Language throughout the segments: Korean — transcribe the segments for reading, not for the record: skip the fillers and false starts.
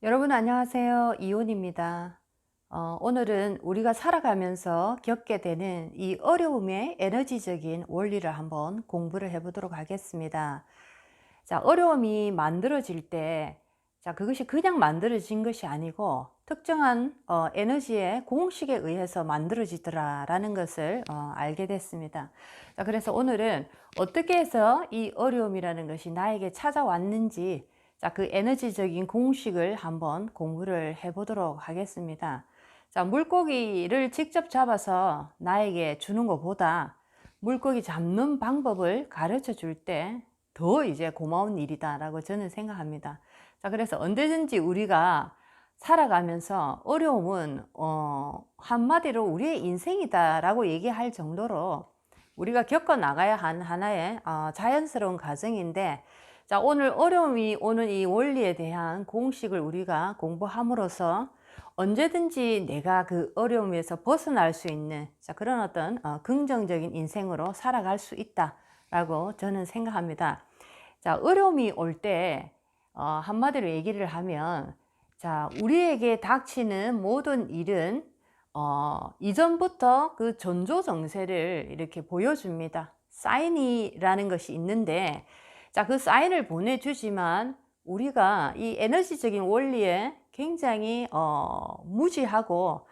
여러분 안녕하세요. 이온입니다. 오늘은 우리가 살아가면서 겪게 되는 이 어려움의 에너지적인 원리를 한번 공부를 해보도록 하겠습니다. 자, 어려움이 만들어질 때, 자, 그것이 그냥 만들어진 것이 아니고 특정한 에너지의 공식에 의해서 만들어지더라라는 것을 알게 됐습니다. 자, 그래서 오늘은 어떻게 해서 이 어려움이라는 것이 나에게 찾아왔는지, 자, 그 에너지적인 공식을 한번 공부를 해보도록 하겠습니다. 자, 물고기를 직접 잡아서 나에게 주는 것보다 물고기 잡는 방법을 가르쳐 줄때 더 이제 고마운 일이다라고 저는 생각합니다. 자, 그래서 언제든지 우리가 살아가면서 어려움은 한마디로 우리의 인생이다라고 얘기할 정도로 우리가 겪어 나가야 한 하나의 자연스러운 과정인데, 자, 오늘 어려움이 오는 이 원리에 대한 공식을 우리가 공부함으로써 언제든지 내가 그 어려움에서 벗어날 수 있는, 자, 그런 어떤 긍정적인 인생으로 살아갈 수 있다라고 저는 생각합니다. 자, 어려움이 올 때, 한마디로 얘기를 하면, 자, 우리에게 닥치는 모든 일은, 이전부터 그 전조 정세를 이렇게 보여줍니다. 사인이라는 것이 있는데, 자, 그 사인을 보내주지만, 우리가 이 에너지적인 원리에 굉장히, 무지하고,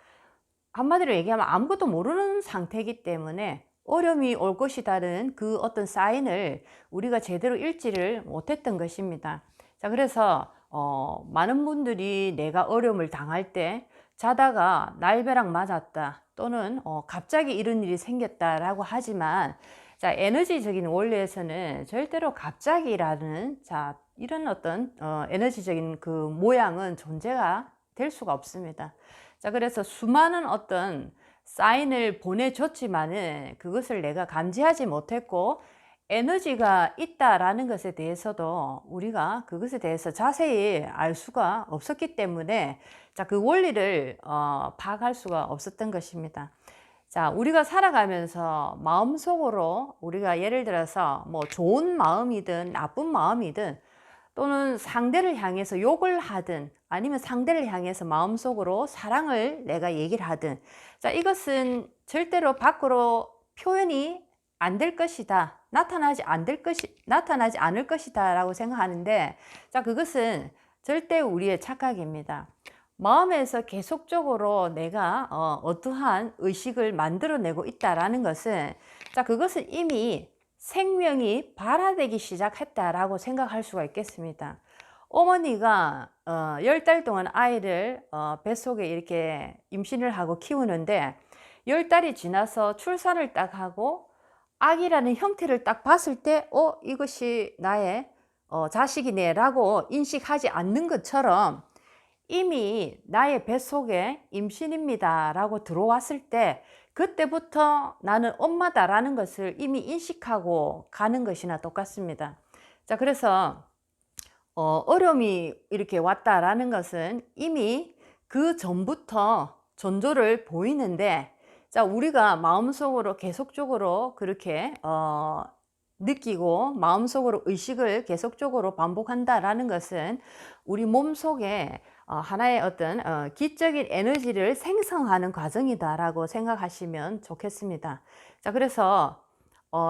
한마디로 얘기하면 아무것도 모르는 상태이기 때문에 어려움이 올 것이라는 그 어떤 사인을 우리가 제대로 읽지를 못했던 것입니다. 자, 그래서 많은 분들이 내가 어려움을 당할 때 자다가 날벼락 맞았다 또는 갑자기 이런 일이 생겼다라고 하지만, 자, 에너지적인 원리에서는 절대로 갑자기라는, 자, 이런 어떤 에너지적인 그 모양은 존재가 될 수가 없습니다. 자, 그래서 수많은 어떤 사인을 보내줬지만은 그것을 내가 감지하지 못했고 에너지가 있다라는 것에 대해서도 우리가 그것에 대해서 자세히 알 수가 없었기 때문에, 자, 그 원리를 파악할 수가 없었던 것입니다. 자, 우리가 살아가면서 마음속으로 우리가 예를 들어서 뭐 좋은 마음이든 나쁜 마음이든 또는 상대를 향해서 욕을 하든 아니면 상대를 향해서 마음속으로 사랑을 내가 얘기를 하든, 자, 이것은 절대로 밖으로 표현이 안 될 것이다. 나타나지 않을 것이다 라고 생각하는데, 자, 그것은 절대 우리의 착각입니다. 마음에서 계속적으로 내가 어떠한 의식을 만들어내고 있다라는 것은, 자, 그것은 이미 생명이 발화되기 시작했다라고 생각할 수가 있겠습니다. 어머니가 10달 동안 아이를 뱃속에 이렇게 임신을 하고 키우는데 10달이 지나서 출산을 딱 하고 아기라는 형태를 딱 봤을 때 이것이 나의 자식이네 라고 인식하지 않는 것처럼 이미 나의 뱃속에 임신입니다 라고 들어왔을 때 그때부터 나는 엄마다라는 것을 이미 인식하고 가는 것이나 똑같습니다. 자, 그래서 어려움이 이렇게 왔다라는 것은 이미 그 전부터 전조를 보이는데, 자, 우리가 마음속으로 계속적으로 그렇게 느끼고 마음속으로 의식을 계속적으로 반복한다라는 것은 우리 몸속에 하나의 어떤 기적인 에너지를 생성하는 과정이다라고 생각하시면 좋겠습니다. 자, 그래서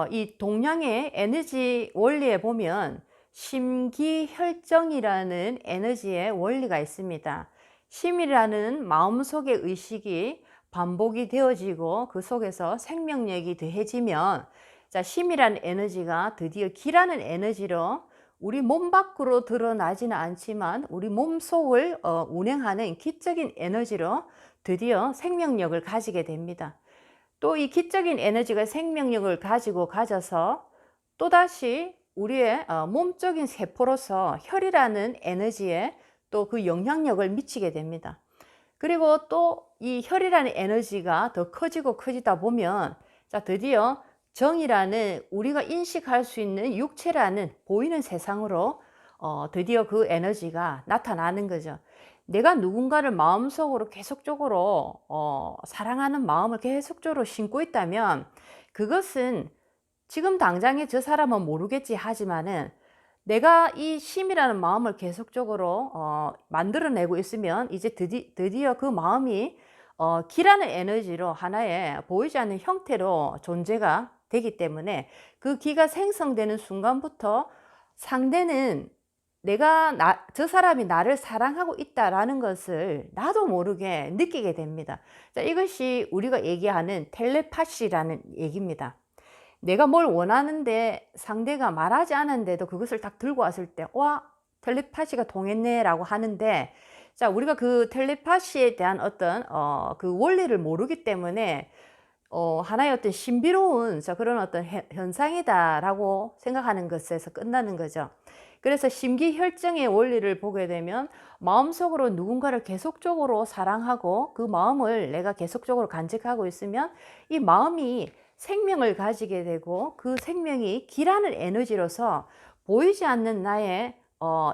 이 동양의 에너지 원리에 보면 심기혈정이라는 에너지의 원리가 있습니다. 심이라는 마음속의 의식이 반복이 되어지고 그 속에서 생명력이 더해지면, 자, 심이라는 에너지가 드디어 기라는 에너지로 우리 몸 밖으로 드러나지는 않지만 우리 몸속을 운행하는 기적인 에너지로 드디어 생명력을 가지게 됩니다. 또 이 기적인 에너지가 생명력을 가져서 또다시 우리의 몸적인 세포로서 혈이라는 에너지에 또 그 영향력을 미치게 됩니다. 그리고 또 이 혈이라는 에너지가 더 커지다 보면, 자, 드디어 정이라는 우리가 인식할 수 있는 육체라는 보이는 세상으로 드디어 그 에너지가 나타나는 거죠. 내가 누군가를 마음속으로 계속적으로 사랑하는 마음을 계속적으로 심고 있다면 그것은 지금 당장에 저 사람은 모르겠지 하지만은 내가 이 심이라는 마음을 계속적으로 만들어내고 있으면 이제 드디어 그 마음이 기라는 에너지로 하나의 보이지 않는 형태로 존재가 되기 때문에 그 기가 생성되는 순간부터 상대는 저 사람이 나를 사랑하고 있다라는 것을 나도 모르게 느끼게 됩니다. 자, 이것이 우리가 얘기하는 텔레파시라는 얘기입니다. 내가 뭘 원하는데 상대가 말하지 않았는데도 그것을 딱 들고 왔을 때, 와, 텔레파시가 통했네 라고 하는데, 자, 우리가 그 텔레파시에 대한 어떤 그 원리를 모르기 때문에 하나의 어떤 신비로운 그런 어떤 현상이다라고 생각하는 것에서 끝나는 거죠. 그래서 심기혈정의 원리를 보게 되면 마음속으로 누군가를 계속적으로 사랑하고 그 마음을 내가 계속적으로 간직하고 있으면 이 마음이 생명을 가지게 되고 그 생명이 기라는 에너지로서 보이지 않는 나의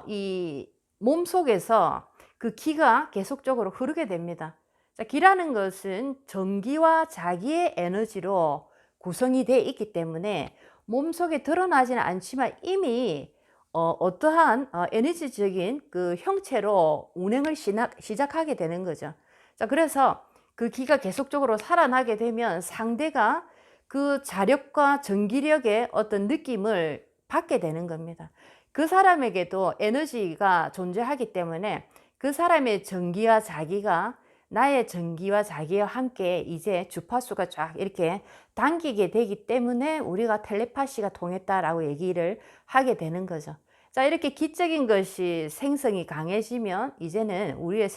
이 몸속에서 그 기가 계속적으로 흐르게 됩니다. 자, 기라는 것은 전기와 자기의 에너지로 구성이 되어 있기 때문에 몸속에 드러나지는 않지만 이미 어떠한 에너지적인 그 형체로 운행을 시작하게 되는 거죠. 자, 그래서 그 기가 계속적으로 살아나게 되면 상대가 그 자력과 전기력의 어떤 느낌을 받게 되는 겁니다. 그 사람에게도 에너지가 존재하기 때문에 그 사람의 전기와 자기가 나의 전기와 자기와 함께 이제 주파수가 쫙 이렇게 당기게 되기 때문에 우리가 텔레파시가 통했다라고 얘기를 하게 되는 거죠. 자, 이렇게 기적인 것이 생성이 강해지면 이제는 우리의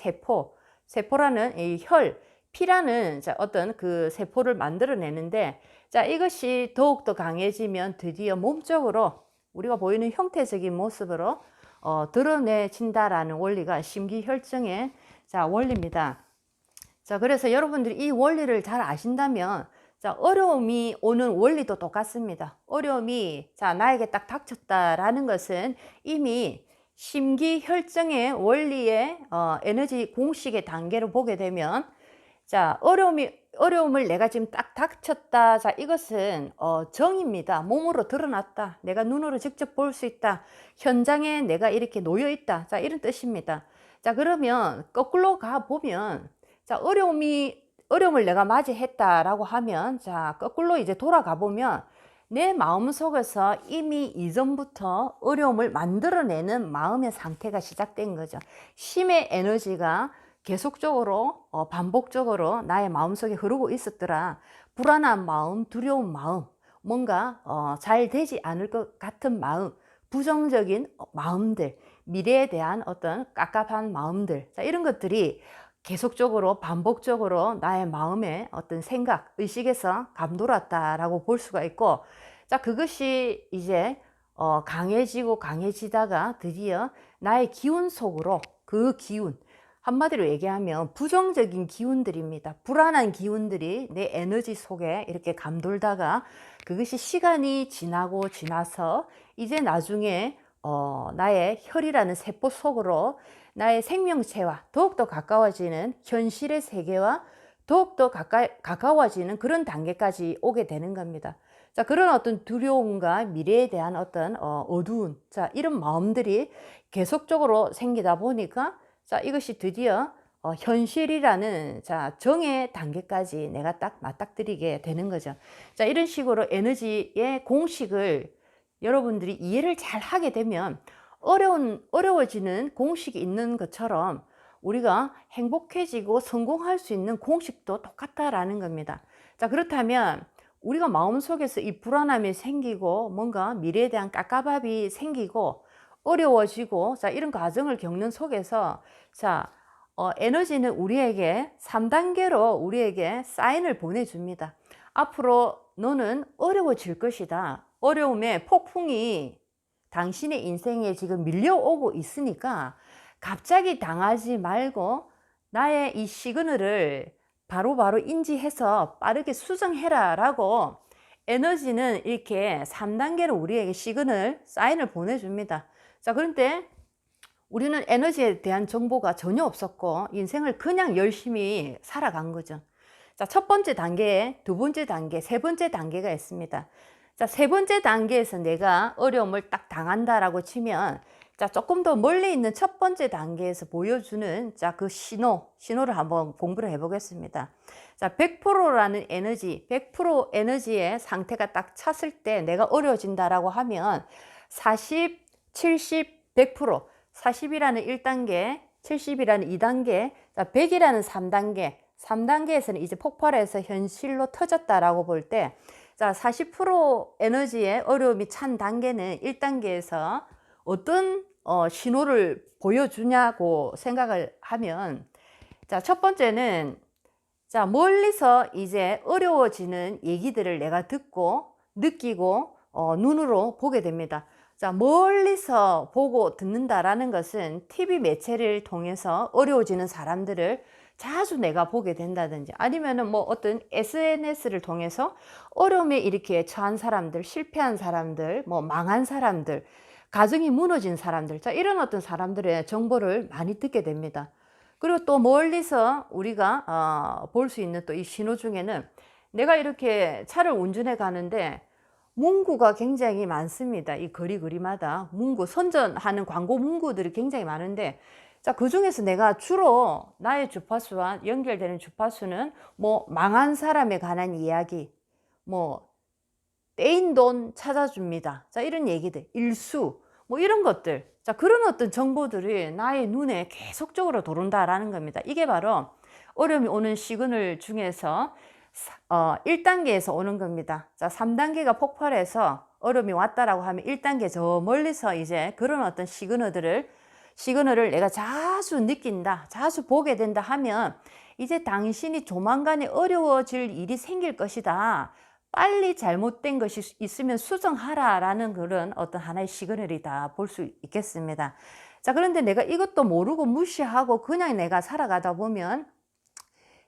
세포라는 이 피라는 어떤 그 세포를 만들어내는데, 자, 이것이 더욱더 강해지면 드디어 몸적으로 우리가 보이는 형태적인 모습으로 드러내진다라는 원리가 심기혈정의 원리입니다. 자, 그래서 여러분들이 이 원리를 잘 아신다면, 자, 어려움이 오는 원리도 똑같습니다. 어려움이 나에게 딱 닥쳤다라는 것은 이미 심기혈정의 원리의 에너지 공식의 단계로 보게 되면, 자, 어려움을 내가 지금 딱 닥쳤다. 자, 이것은 정입니다. 몸으로 드러났다. 내가 눈으로 직접 볼 수 있다. 현장에 내가 이렇게 놓여 있다. 자, 이런 뜻입니다. 자, 그러면 거꾸로 가 보면, 자, 어려움을 내가 맞이했다라고 하면, 자, 거꾸로 이제 돌아가 보면 내 마음 속에서 이미 이전부터 어려움을 만들어내는 마음의 상태가 시작된 거죠. 심의 에너지가 계속적으로 반복적으로 나의 마음속에 흐르고 있었더라. 불안한 마음, 두려운 마음, 뭔가 잘 되지 않을 것 같은 마음, 부정적인 마음들, 미래에 대한 어떤 깝깝한 마음들, 자, 이런 것들이 계속적으로 반복적으로 나의 마음의 어떤 생각, 의식에서 감돌았다라고 볼 수가 있고, 자, 그것이 이제 강해지고 강해지다가 드디어 나의 기운 속으로 그 기운, 한마디로 얘기하면 부정적인 기운들입니다. 불안한 기운들이 내 에너지 속에 이렇게 감돌다가 그것이 시간이 지나서 이제 나중에 나의 혈이라는 세포 속으로 나의 생명체와 더욱더 가까워지는 현실의 세계와 더욱더 가까워지는 그런 단계까지 오게 되는 겁니다. 자, 그런 어떤 두려움과 미래에 대한 어떤 어두운, 자, 이런 마음들이 계속적으로 생기다 보니까, 자, 이것이 드디어 현실이라는 정의 단계까지 내가 딱 맞닥뜨리게 되는 거죠. 자, 이런 식으로 에너지의 공식을 여러분들이 이해를 잘 하게 되면 어려워지는 공식이 있는 것처럼 우리가 행복해지고 성공할 수 있는 공식도 똑같다라는 겁니다. 자, 그렇다면 우리가 마음속에서 이 불안함이 생기고 뭔가 미래에 대한 깝깝함이 생기고 어려워지고, 자, 이런 과정을 겪는 속에서, 자, 에너지는 우리에게 3단계로 우리에게 사인을 보내줍니다. 앞으로 너는 어려워질 것이다. 어려움의 폭풍이 당신의 인생에 지금 밀려오고 있으니까 갑자기 당하지 말고 나의 이 시그널을 바로바로 인지해서 빠르게 수정해라 라고 에너지는 이렇게 3단계로 우리에게 사인을 보내줍니다. 자, 그런데 우리는 에너지에 대한 정보가 전혀 없었고 인생을 그냥 열심히 살아간 거죠. 자, 첫 번째 단계, 두 번째 단계, 세 번째 단계가 있습니다. 자, 세 번째 단계에서 내가 어려움을 딱 당한다라고 치면, 자, 조금 더 멀리 있는 첫 번째 단계에서 보여주는, 자, 그 신호를 한번 공부를 해보겠습니다. 자, 100%라는 에너지, 100% 에너지의 상태가 딱 찼을 때 내가 어려워진다라고 하면 40, 70, 100%, 40이라는 1단계, 70이라는 2단계, 자, 100이라는 3단계, 3단계에서는 이제 폭발해서 현실로 터졌다라고 볼 때, 자, 40% 에너지의 어려움이 찬 단계는 1단계에서 어떤 신호를 보여주냐고 생각을 하면, 자, 첫 번째는, 자, 멀리서 이제 어려워지는 얘기들을 내가 듣고 느끼고 눈으로 보게 됩니다. 자, 멀리서 보고 듣는다라는 것은 TV 매체를 통해서 어려워지는 사람들을 자주 내가 보게 된다든지, 아니면은 뭐 어떤 SNS를 통해서 어려움에 이렇게 처한 사람들, 실패한 사람들, 뭐 망한 사람들, 가정이 무너진 사람들, 자, 이런 어떤 사람들의 정보를 많이 듣게 됩니다. 그리고 또 멀리서 우리가 볼 수 있는 또 이 신호 중에는, 내가 이렇게 차를 운전해 가는데 문구가 굉장히 많습니다. 이 거리마다 문구, 선전하는 광고 문구들이 굉장히 많은데, 자, 그 중에서 내가 주로 나의 주파수와 연결되는 주파수는 뭐 망한 사람에 관한 이야기, 뭐 떼인 돈 찾아줍니다, 자, 이런 얘기들, 일수, 뭐 이런 것들, 자, 그런 어떤 정보들이 나의 눈에 계속적으로 들어온다라는 겁니다. 이게 바로 어려움이 오는 시그널 중에서 1단계에서 오는 겁니다. 자, 3단계가 폭발해서 어려움이 왔다라고 하면 1단계 저 멀리서 이제 그런 어떤 시그널을 내가 자주 느낀다, 자주 보게 된다 하면, 이제 당신이 조만간에 어려워질 일이 생길 것이다, 빨리 잘못된 것이 있으면 수정하라 라는 그런 어떤 하나의 시그널이다 볼 수 있겠습니다. 자, 그런데 내가 이것도 모르고 무시하고 그냥 내가 살아가다 보면,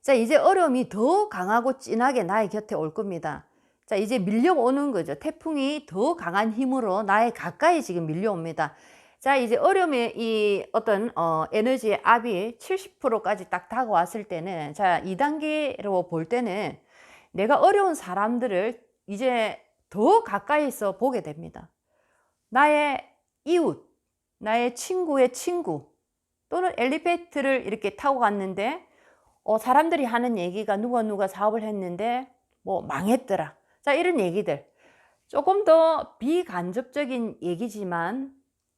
자, 이제 어려움이 더 강하고 진하게 나의 곁에 올 겁니다. 자, 이제 밀려오는 거죠. 태풍이 더 강한 힘으로 나의 가까이 지금 밀려옵니다. 자, 이제 어려움의 이 어떤 에너지의 압이 70%까지 딱 다가왔을 때는, 자, 2단계로 볼 때는 내가 어려운 사람들을 이제 더 가까이서 보게 됩니다. 나의 이웃, 나의 친구의 친구, 또는 엘리베이터를 이렇게 타고 갔는데 사람들이 하는 얘기가 누가 사업을 했는데 뭐 망했더라, 자, 이런 얘기들, 조금 더 비간접적인 얘기지만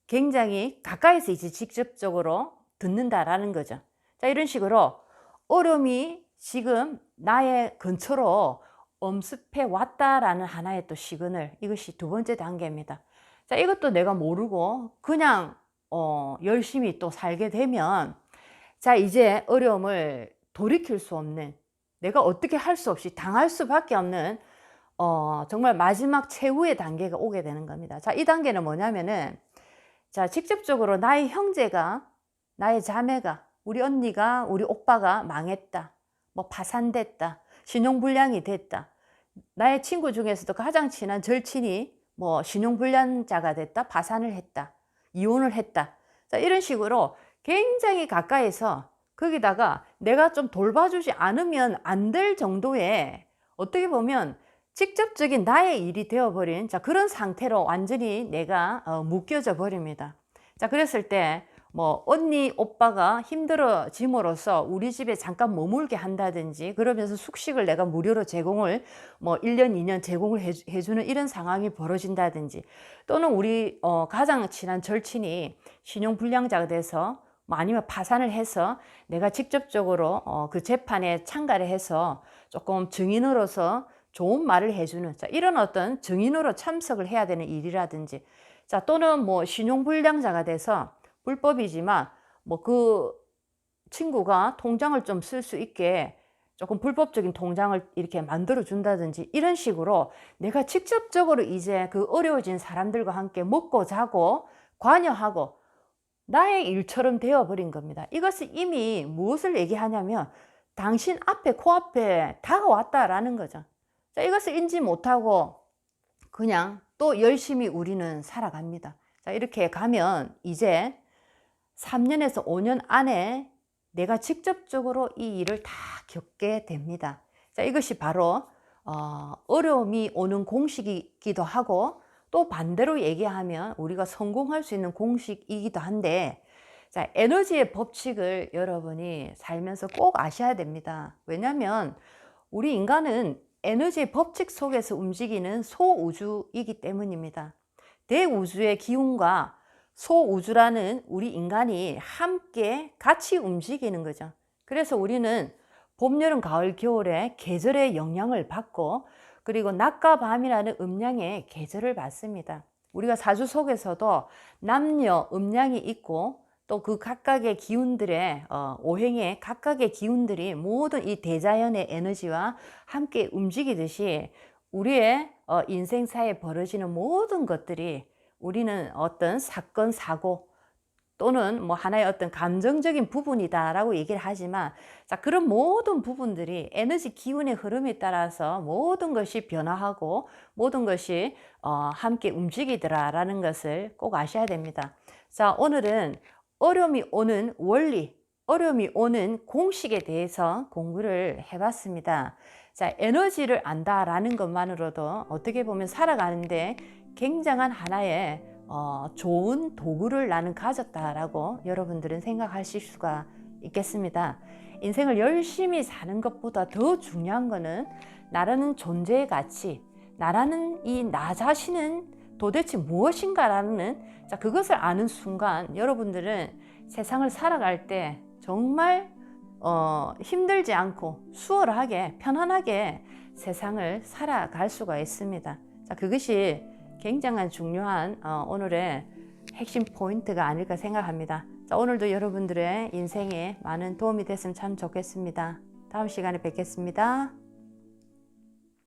굉장히 가까이서 이제 직접적으로 듣는다라는 거죠. 자, 이런 식으로 어려움이 지금 나의 근처로 엄습해 왔다라는 하나의 또 시그널, 이것이 두 번째 단계입니다. 자, 이것도 내가 모르고 그냥 열심히 또 살게 되면, 자, 이제 어려움을 돌이킬 수 없는, 내가 어떻게 할 수 없이 당할 수밖에 없는 정말 마지막 최후의 단계가 오게 되는 겁니다. 자, 이 단계는 뭐냐면은, 자, 직접적으로 나의 형제가, 나의 자매가, 우리 언니가, 우리 오빠가 망했다, 뭐 파산됐다, 신용불량이 됐다, 나의 친구 중에서도 가장 친한 절친이 뭐 신용불량자가 됐다, 파산을 했다, 이혼을 했다, 자, 이런 식으로 굉장히 가까이서, 거기다가 내가 좀 돌봐주지 않으면 안 될 정도의, 어떻게 보면 직접적인 나의 일이 되어버린, 자, 그런 상태로 완전히 내가 묶여져 버립니다. 자, 그랬을 때 뭐 언니 오빠가 힘들어짐으로써 우리 집에 잠깐 머물게 한다든지, 그러면서 숙식을 내가 무료로 제공을 뭐 1년 2년 제공을 해주는 이런 상황이 벌어진다든지, 또는 우리 가장 친한 절친이 신용불량자가 돼서, 뭐 아니면 파산을 해서 내가 직접적으로 그 재판에 참가를 해서 조금 증인으로서 좋은 말을 해주는, 자, 이런 어떤 증인으로 참석을 해야 되는 일이라든지, 자, 또는 뭐 신용불량자가 돼서 불법이지만 뭐 그 친구가 통장을 좀 쓸 수 있게 조금 불법적인 통장을 이렇게 만들어 준다든지, 이런 식으로 내가 직접적으로 이제 그 어려워진 사람들과 함께 먹고 자고 관여하고 나의 일처럼 되어버린 겁니다. 이것은 이미 무엇을 얘기하냐면, 당신 앞에, 코앞에 다가왔다라는 거죠. 자, 이것을 인지 못하고 그냥 또 열심히 우리는 살아갑니다. 자, 이렇게 가면 이제 3년에서 5년 안에 내가 직접적으로 이 일을 다 겪게 됩니다. 자, 이것이 바로 어려움이 오는 공식이기도 하고 또 반대로 얘기하면 우리가 성공할 수 있는 공식이기도 한데, 자, 에너지의 법칙을 여러분이 살면서 꼭 아셔야 됩니다. 왜냐하면 우리 인간은 에너지의 법칙 속에서 움직이는 소우주이기 때문입니다. 대우주의 기운과 소우주라는 우리 인간이 함께 같이 움직이는 거죠. 그래서 우리는 봄, 여름, 가을, 겨울에 계절의 영향을 받고, 그리고 낮과 밤이라는 음양의 계절을 받습니다. 우리가 사주 속에서도 남녀 음양이 있고 또 그 각각의 기운들의 오행의 각각의 기운들이 모든 이 대자연의 에너지와 함께 움직이듯이 우리의 인생사에 벌어지는 모든 것들이, 우리는 어떤 사건, 사고 또는 뭐 하나의 어떤 감정적인 부분이다라고 얘기를 하지만, 자, 그런 모든 부분들이 에너지 기운의 흐름에 따라서 모든 것이 변화하고 모든 것이 함께 움직이더라라는 것을 꼭 아셔야 됩니다. 자, 오늘은 어려움이 오는 원리, 어려움이 오는 공식에 대해서 공부를 해봤습니다. 자, 에너지를 안다라는 것만으로도 어떻게 보면 살아가는데 굉장한 하나의 좋은 도구를 나는 가졌다라고 여러분들은 생각하실 수가 있겠습니다. 인생을 열심히 사는 것보다 더 중요한 것은 나라는 존재의 가치, 나라는 이 나 자신은 도대체 무엇인가라는, 자, 그것을 아는 순간 여러분들은 세상을 살아갈 때 정말 힘들지 않고 수월하게 편안하게 세상을 살아갈 수가 있습니다. 자, 그것이 굉장한 중요한 오늘의 핵심 포인트가 아닐까 생각합니다. 자, 오늘도 여러분들의 인생에 많은 도움이 됐으면 참 좋겠습니다. 다음 시간에 뵙겠습니다.